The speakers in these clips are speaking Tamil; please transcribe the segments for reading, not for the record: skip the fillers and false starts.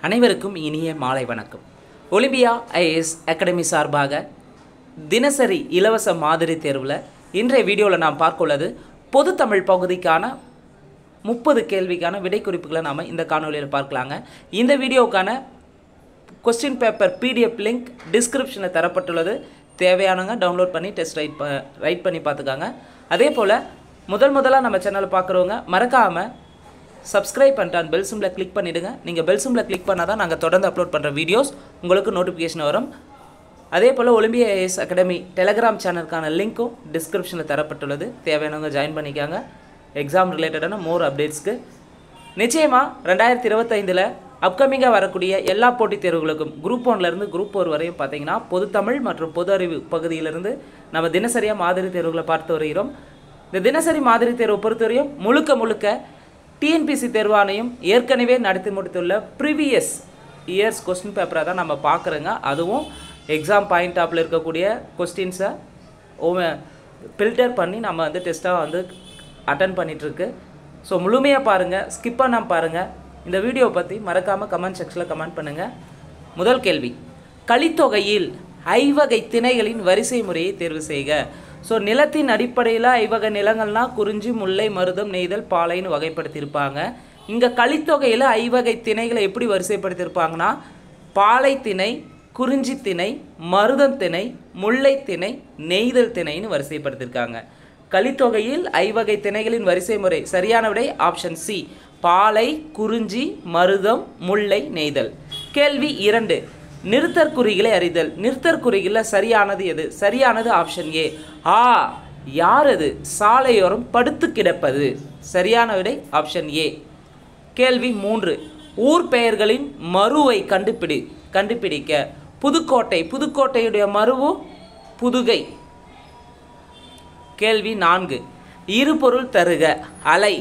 அனைவருக்கும் இனிய மாலை வணக்கம். ஒலிம்பியா ஐஏஎஸ் அகாடமி சார்பாக தினசரி இலவச மாதிரி தேர்வில் இன்றைய வீடியோவில் நாம் பார்க்க உள்ளது பொது தமிழ் பகுதிக்கான 30 கேள்விக்கான விடை குறிப்புகளை நாம் இந்த காணொலியில் பார்க்கலாங்க. இந்த வீடியோவுக்கான கொஸ்டின் பேப்பர் PDF லிங்க் டிஸ்கிரிப்ஷனில் தரப்பட்டுள்ளது. தேவையானவங்க டவுன்லோட் பண்ணி டெஸ்ட் ரைட் பண்ணி பார்த்துக்காங்க. அதே போல் முதலாக நம்ம சேனலை பார்க்குறவங்க மறக்காமல் சப்ஸ்கிரைப் பண்ணிட்டு பெல் சிம்பில் கிளிக் பண்ணிவிடுங்க. நீங்கள் பெல் சிம்பில் கிளிக் பண்ணால் தான் நாங்கள் தொடர்ந்து அப்லோட் பண்ணுற வீடியோஸ் உங்களுக்கு நோட்டிஃபிகேஷன் வரும். அதே போல் ஒலிம்பியா ஐஏஎஸ் அகாடமி டெலகிராம் சேனலுக்கான லிங்க்கும் டிஸ்கிரிப்ஷனில் தரப்பட்டுள்ளது. தேவையானவங்க ஜாயின் பண்ணிக்காங்க. எக்ஸாம் ரிலேட்டடான மோர் அப்டேட்ஸ்க்கு நிச்சயமாக 2025 அப்கமிங்காக வரக்கூடிய எல்லா போட்டித் தேர்வுகளுக்கும் குரூப் 1லேருந்து குரூப் 4 வரையும் பார்த்தீங்கன்னா பொது தமிழ் மற்றும் பொது அறிவு பகுதியிலிருந்து நம்ம தினசரியாக மாதிரி தேர்வுகளை பார்த்து வருகிறோம். இந்த தினசரி மாதிரி தேர்வு பொறுத்தவரையும் முழுக்க டிஎன்பிசி தேர்வாணையம் ஏற்கனவே நடத்தி முடித்துள்ள ப்ரீவியஸ் இயர்ஸ் கொஸ்டின் பேப்பரை தான் நம்ம பார்க்குறோங்க. அதுவும் எக்ஸாம் பாயிண்ட் ஆப்பில் இருக்கக்கூடிய கொஸ்டின்ஸை ஃபில்டர் பண்ணி நம்ம டெஸ்ட்டாக அட்டன் பண்ணிகிட்ருக்கு. ஸோ முழுமையாக பாருங்கள், ஸ்கிப் பண்ணாமல் பாருங்கள். இந்த வீடியோ பற்றி மறக்காமல் கமெண்ட் செக்ஷனில் கமெண்ட் பண்ணுங்கள். முதல் கேள்வி, கலித்தொகையில் ஐவகை திணைகளின் வரிசை முறையை தேர்வு செய்க. ஸோ நிலத்தின் அடிப்படையில் ஐவகை நிலங்கள்னால் குறிஞ்சி, முல்லை, மருதம், நெய்தல், பாலைன்னு வகைப்படுத்தியிருப்பாங்க. இங்கே கலித்தொகையில் ஐவகை திணைகளை எப்படி வரிசைப்படுத்தியிருப்பாங்கன்னா பாலை திணை, குறிஞ்சி திணை, மருதம் திணை, முல்லை திணை, நெய்தல் திணைன்னு வரிசைப்படுத்தியிருக்காங்க. கலித்தொகையில் ஐவகை திணைகளின் வரிசை முறை சரியான விடை ஆப்ஷன் சி, பாலை, குறிஞ்சி, மருதம், முல்லை, நெய்தல். கேள்வி 2, நிறுத்தற்குறிகளை அறிதல். நிறுத்தற்குறிகளில் சரியானது எது? சரியானது ஆப்ஷன் ஏ, யார் அது? சாலையோரம் படுத்து கிடப்பது. சரியான விடை ஆப்ஷன் ஏ. கேள்வி 3, ஊர் பெயர்களின் மருவை கண்டுபிடிக்க. புதுக்கோட்டை, புதுக்கோட்டையுடைய மருவு புதுகை. கேள்வி 4, இருபொருள் தருக. அலை,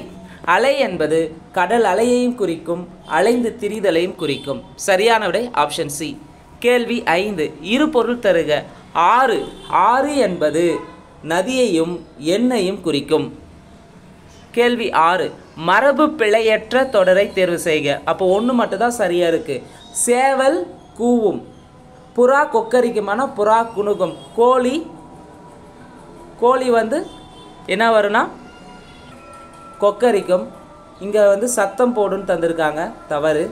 அலை என்பது கடல் அலையையும் குறிக்கும், அலைந்து திரிதலையும் குறிக்கும். சரியான விடை ஆப்ஷன் சி. கேள்வி 5, இருபொருள் தருக. ஆறு, ஆறு என்பது நதியையும் எண்ணையும் குறிக்கும். கேள்வி 6, மரபு பிழையற்ற தொடரை தேர்வு செய்க. அப்போ ஒன்று மட்டும்தான் சரியாக இருக்குது. சேவல் கூவும், புறா கொக்கரிக்குமான புறா குணுகும், கோழி என்ன வரும்னா கொக்கரிக்கும். இங்கே சத்தம் போடுன்னு தந்திருக்காங்க, தவறு.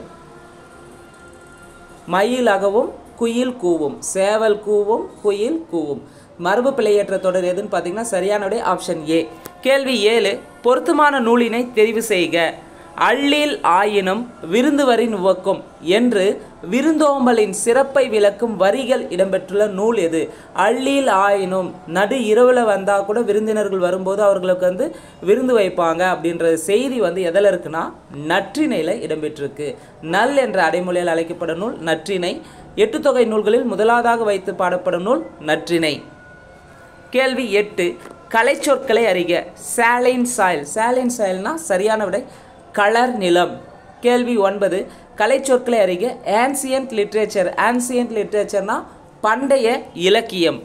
மயிலகவும் குயில் கூவும், சேவல் கூவும், குயில் கூவும். மரபு பிழையற்ற தொடர் எதுன்னு பார்த்தீங்கன்னா சரியான விடை ஆப்ஷன் ஏ. கேள்வி 7, பொருத்தமான நூலினை தெரிவு செய்க. அள்ளில் ஆயினும் விருந்துவரின் உவக்கும் என்று விருந்தோம்பலின் சிறப்பை விளக்கும் வரிகள் இடம்பெற்றுள்ள நூல் எது? அள்ளில் ஆயினும், நடு இரவில் வந்தால் கூட விருந்தினர்கள் வரும்போது அவர்களுக்கு விருந்து வைப்பாங்க அப்படின்ற செய்தி எதில் இருக்குன்னா நற்றிணையில் இடம்பெற்றிருக்கு. நல் என்ற அடைமொழியால் அழைக்கப்படும் நூல் நற்றிணை. 8 தொகை நூல்களில் முதலாவதாக வைத்து பாடப்படும் நூல் நற்றிணை. கேள்வி 8, கலை சொற்களை அறிக. சாலைன் சாயில், சாலைன் சாயில்னா சரியான விடை கலர் நிலம். கேள்வி 9, கலை சொற்களை அறிக. ஆன்சியன்ட் லிட்ரேச்சர், ஆன்சியன்ட் லிட்ரேச்சர்னா பண்டைய இலக்கியம்.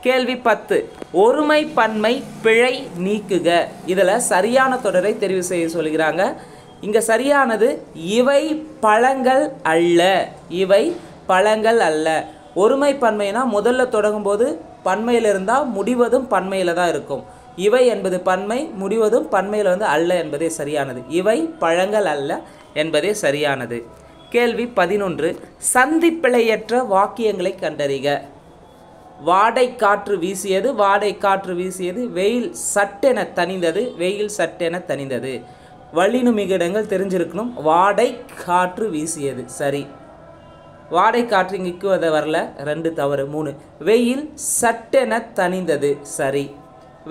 கேள்வி 10, ஒருமை பன்மை பிழை நீக்குக. இதில் சரியான தொடரை தெரிவு செய்ய சொல்கிறாங்க. இங்கே சரியானது இவை பழங்கள் அல்ல, இவை பழங்கள் அல்ல. ஒருமை பன்மைனா முதல்ல தொடங்கும்போது பன்மையில் இருந்தால் முடிவதும் பன்மையில் தான் இருக்கும். இவை என்பது பன்மை, முடிவதும் பன்மையில் அல்ல என்பதே சரியானது. இவை பழங்கள் அல்ல என்பதே சரியானது. கேள்வி 11, சந்திப்பிழையற்ற வாக்கியங்களை கண்டறிக. வாடை காற்று வீசியது, வாடை காற்று வீசியது, வெயில் சட்டென தணிந்தது, வெயில் சட்டென தணிந்தது. வள்ளினு மிகிடங்கள் தெரிஞ்சிருக்கணும். வாடை காற்று வீசியது சரி. வாடை காற்று இங்கு வரல, 2 தவறு. 3, வெயில் சட்டென தணிந்தது சரி.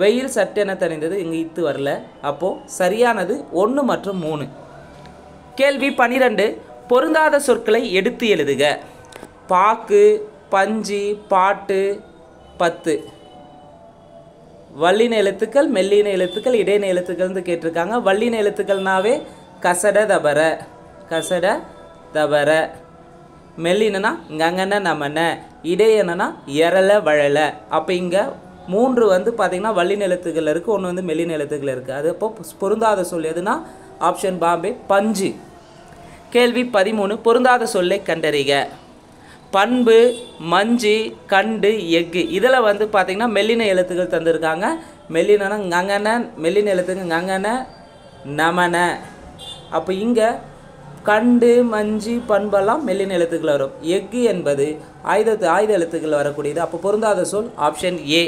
வெயில் சட்டென தணிந்தது இங்கு இத்து வரல. அப்போது சரியானது 1 மற்றும் 3. கேள்வி 12, பொருந்தாத சொற்களை எடுத்து எழுதுக. பாக்கு, பஞ்சு, பாட்டு, 10. வல்லின எழுத்துக்கள், மெல்லின எழுத்துக்கள், இடையின எழுத்துக்கள்னு கேட்டிருக்காங்க. வல்லின எழுத்துக்கள்னாவே கசட தபர, கசட தபர. மெல்லினா ngங்கன நமன, இடையனா எரல வழல. அப்போ இங்கே 3 பார்த்திங்கன்னா வல்லின எழுத்துக்கள் இருக்குது, 1 மெல்லின எழுத்துக்கள் இருக்குது. அது அப்போ பொருந்தாத சொல் எதுனா ஆப்ஷன் பாம்பே பஞ்சு. கேள்வி 13 பொருந்தாத சொல்லை கண்டறிக. பண்பு, மஞ்சு, கண்டு, எஃகு இதில் வந்து பார்த்திங்கன்னா மெல்லின எழுத்துக்கள் தந்திருக்காங்க. மெல்லினா ngங்கன, மெல்லின எழுத்துக்கு ngங்கன, நமன. அப்போ இங்கே கண்டு, மஞ்சு, பண்பெல்லாம் மெல்லின எழுத்துக்கள் வரும். எஃகு என்பது ஆயுத எழுத்துக்கள் வரக்கூடியது. அப்போ பொருந்தாத சொல் ஆப்ஷன் ஏ.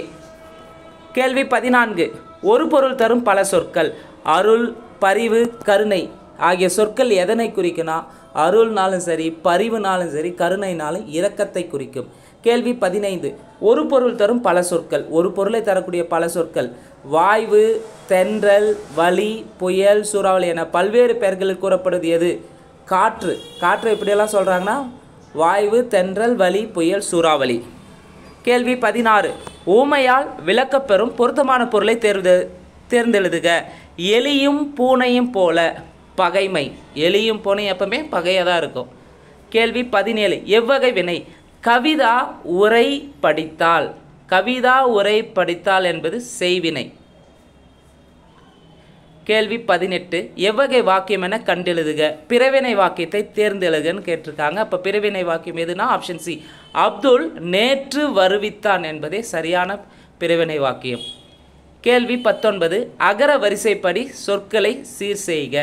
கேள்வி 14 ஒரு பொருள் தரும் பல சொற்கள். அருள், பரிவு, கருணை ஆகிய சொற்கள் எதனை குறிக்குன்னா அருள்னாலும் சரி, பரிவுனாலும் சரி, கருணைனாலும் இரக்கத்தை குறிக்கும். கேள்வி 15 ஒரு பொருள் தரும் பல சொற்கள். ஒரு பொருளை தரக்கூடிய பல சொற்கள் வாய்வு, தென்றல், வலி, புயல், சூறாவளி என பல்வேறு பெயர்களில் கூறப்படுவது எது? காற்று. காற்று எப்படியெல்லாம் சொல்கிறாங்கன்னா வாய்வு, தென்றல், வலி, புயல், சூறாவளி. கேள்வி 16 ஊமையால் விளக்கப்பெறும் பொருத்தமான பொருளை தேர்ந்தெழுதுக. எலியும் பூனையும் போல. பகைமை. எலியும் பூனையும் எப்பவுமே பகையாக தான் இருக்கும். கேள்வி 17 எவ்வகை வினை? கவிதா உரை படித்தால். கவிதா உரை படித்தால் என்பது செய்வினை. கேள்வி 18 எவ்வகை வாக்கியம் என கண்டெழுதுக. பிறவினை வாக்கியத்தை தேர்ந்தெழுகன்னு கேட்டிருக்காங்க. அப்போ பிறவினை வாக்கியம் எதுனா ஆப்ஷன் சி. அப்துல் நேற்று வருவித்தான் என்பதே சரியான பிறவினை வாக்கியம். கேள்வி 19 அகர வரிசைப்படி சொற்களை சீர் செய்க.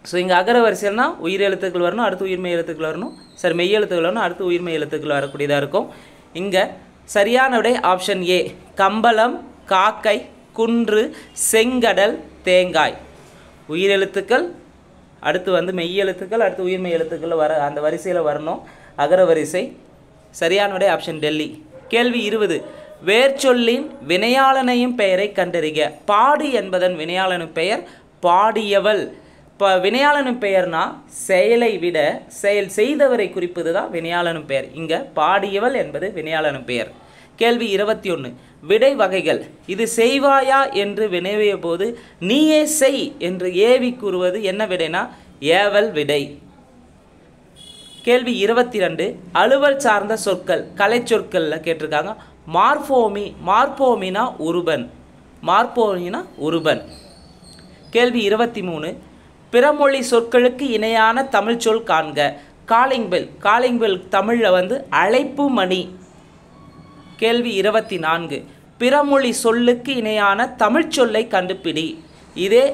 ஸோ இங்கே அகர வரிசைனா உயிர் எழுத்துக்கள் வரணும், அடுத்து உயிர்மெய் எழுத்துக்கள் வரணும். சரி, மெய் எழுத்துக்கள் வரணும், அடுத்து உயிர்மெய் எழுத்துக்கள் வரக்கூடியதாக இருக்கும். இங்கே சரியான விடை ஆப்ஷன் ஏ. கம்பளம், காக்கை, குன்று, செங்கடல், தேங்காய். உயிர் எழுத்துக்கள், அடுத்து வந்து மெய் எழுத்துக்கள், அடுத்து உயிர்மெய் எழுத்துக்கள் அந்த வரிசையில் வரணும் அகர வரிசை. சரியான விடை ஆப்ஷன் டெல்லி. கேள்வி 20 வேர்ச்சொல்லின் வினையாளனையும் பெயரை கண்டறிக. பாடு என்பதன் வினையாளனும் பெயர் பாடியவள். இப்போ வினையாளனும் பெயர்னா செயலை விட செயல் செய்தவரை குறிப்பது தான் வினையாளனும் பெயர். இங்கே பாடியவள் என்பது வினையாளனும் பெயர். கேள்வி 21 விடை வகைகள். இது செய்வாயா என்று வினைவிய போது நீயே செய் என்று ஏவி கூறுவது என்ன விடைனா ஏவல் விடை. கேள்வி 22 அலுவல் சார்ந்த சொற்கள் கலை சொற்களில் கேட்டிருக்காங்க. மார்போமி. மார்போமினா உருபன். மார்போமினா உருபன். கேள்வி 23 பிறமொழி சொற்களுக்கு இணையான தமிழ் சொல் காண்க. Calling bell. காலிங் பெல் தமிழில் வந்து அழைப்பு மணி. கேள்வி 24 பிறமொழி சொல்லுக்கு இணையான தமிழ் சொல்லை கண்டுபிடி. இதே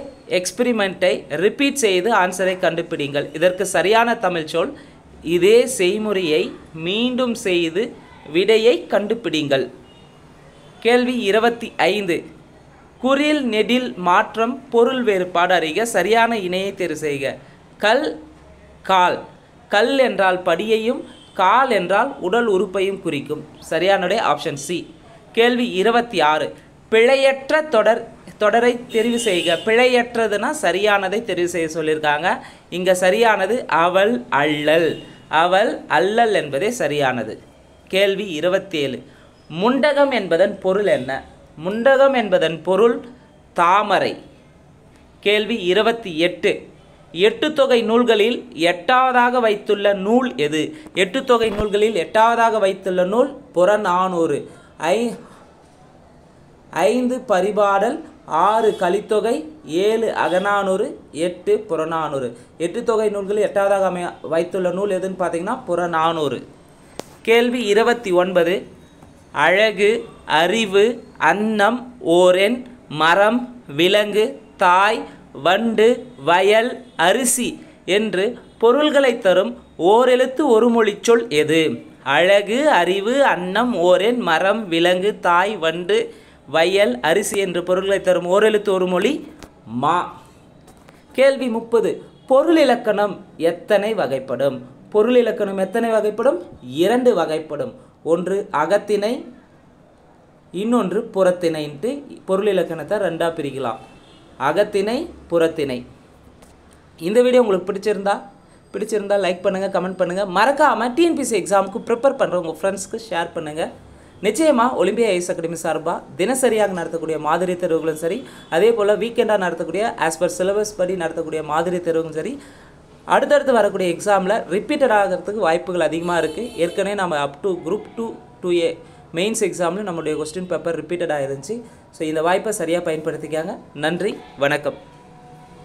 எக்ஸ்பிரிமெண்ட்டை ரிப்பீட் செய்து ஆன்சரை கண்டுபிடிங்கள். இதற்கு சரியான தமிழ் சொல் இதே செய்முறையை மீண்டும் செய்து விடையை கண்டுபிடிங்கள். கேள்வி 25 குறில் நெடில் மாற்றம் பொருள் வேறுபாடு அறிக. சரியான இணையை தேர்வு செய்க. கல், கால். கல் என்றால் படியையும், கால் என்றால் உடல் உறுப்பையும் குறிக்கும். சரியானதே ஆப்ஷன் சி. கேள்வி 26 பிழையற்ற தொடரை தெரிவு செய்க. பிழையற்றதுன்னா சரியானதை தெரிவு செய்ய சொல்லியிருக்காங்க. இங்கே சரியானது அவள் அல்லல். அவள் அல்லல் என்பதே சரியானது. கேள்வி 27 முண்டகம் என்பதன் பொருள் என்ன? முண்டகம் என்பதன் பொருள் தாமரை. கேள்வி 28 எட்டுத்தொகை நூல்களில் 8வதாக வைத்துள்ள நூல் எது? எட்டுத்தொகை நூல்களில் 8வதாக வைத்துள்ள நூல் புறநானூறு. 5 பரிபாடல், 6 கலித்தொகை, 7 அகநானூறு, 8 புறநானூறு. எட்டுத்தொகை நூல்களில் 8வதாக வைத்துள்ள நூல் எதுன்னு பார்த்தீங்கன்னா புறநானூறு. கேள்வி 29 அழகு, அறிவு, அன்னம், ஓரென், மரம், விலங்கு, தாய், வண்டு, வயல், அரிசி என்று பொருள்களை தரும் ஓரெழுத்து ஒரு மொழி சொல் எது? அழகு, அறிவு, அன்னம், ஓரென், மரம், விலங்கு, தாய், வண்டு, வயல், அரிசி என்று பொருள்களை தரும் ஓரெழுத்து ஒரு மொழி மா. கேள்வி 30 பொருள் இலக்கணம் எத்தனை வகைப்படும்? பொருள் இலக்கணம் எத்தனை வகைப்படும்? 2 வகைப்படும். ஒன்று அகத்திணை, இன்னொன்று புறத்திணைன்ட்டு பொருள் இலக்கணத்தை 2ஆக பிரிக்கலாம். அகத்திணை, புறத்திணை. இந்த வீடியோ உங்களுக்கு பிடிச்சிருந்தா லைக் பண்ணுங்கள், கமெண்ட் பண்ணுங்கள். மறக்காமல் டிஎன்பிஎஸ்சி எக்ஸாமுக்கு ப்ரிப்பேர் பண்ணுற உங்கள் ஃப்ரெண்ட்ஸ்க்கு ஷேர் பண்ணுங்கள். நிச்சயமாக ஒலிம்பியா ஐஸ் அகாடமி சார்பாக தினசரியாக நடத்தக்கூடிய மாதிரி தேர்வுகளும் சரி, அதே போல் வீக்கெண்டாக நடத்தக்கூடிய ஆஸ் பர் சிலபஸ் படி நடத்தக்கூடிய மாதிரி தேர்வுகளும் சரி, அடுத்தடுத்து வரக்கூடிய எக்ஸாமில் ரிப்பீட்டட் ஆகிறதுக்கு வாய்ப்புகள் அதிகமாக இருக்குது. ஏற்கனவே நம்ம up to group 2 2A mains எக்ஸாமில் நம்மளுடைய கொஸ்டின் பேப்பர் ரிப்பீட்டட் ஆகிருந்துச்சு. ஸோ இந்த வாய்ப்பை சரியாக பயன்படுத்திக்காங்க. நன்றி, வணக்கம்.